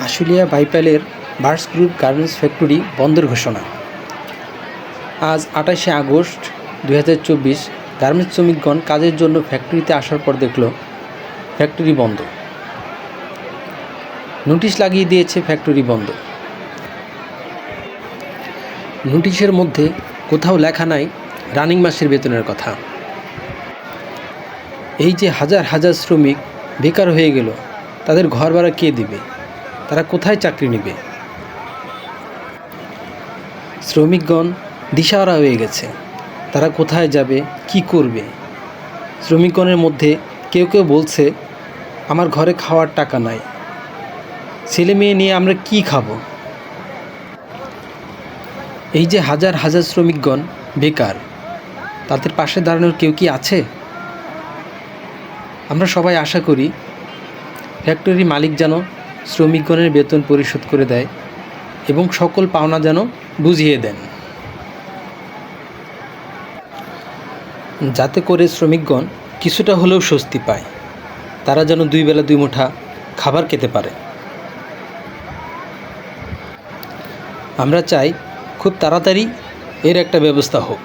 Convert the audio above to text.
আশুলিয়া বাইপালের বার্স group garments factory বন্ধের ঘোষণা। আজ 28শে আগস্ট 2024 গার্মেন্টস শ্রমিকগণ কাজের জন্য ফ্যাক্টরিতে আসার পর দেখল ফ্যাক্টরি বন্ধ। নোটিশ লাগিয়ে দিয়েছে ফ্যাক্টরি বন্ধ। নোটিশের মধ্যে কোথাও লেখা নাই রানিং মাসের বেতনের কথা। এই যে হাজার হাজার শ্রমিক বেকার হয়ে গেল, তাদের ঘর ভাড়া কে দিবে? তারা কোথায় চাকরি নেবে? শ্রমিকগণ দিশাহারা হয়ে গেছে, তারা কোথায় যাবে, কি করবে? শ্রমিকগণের মধ্যে কেউ কেউ বলছে, আমার ঘরে খাওয়ার টাকা নাই, ছেলে মেয়ে নিয়ে আমরা কি খাবো? এই যে হাজার হাজার শ্রমিকগণ বেকার, তাদের পাশে দাঁড়ানোর কেউ কি আছে? আমরা সবাই আশা করি ফ্যাক্টরি মালিক যেন শ্রমিকগণের বেতন পরিশোধ করে দেয় এবং সকল পাওনা যেন বুঝিয়ে দেন, যাতে করে শ্রমিকগণ কিছুটা হলেও স্বস্তি পায়। তারা যেন দুই বেলা দুই মুঠা খাবার খেতে পারে। আমরা চাই খুব তাড়াতাড়ি এর একটা ব্যবস্থা হোক।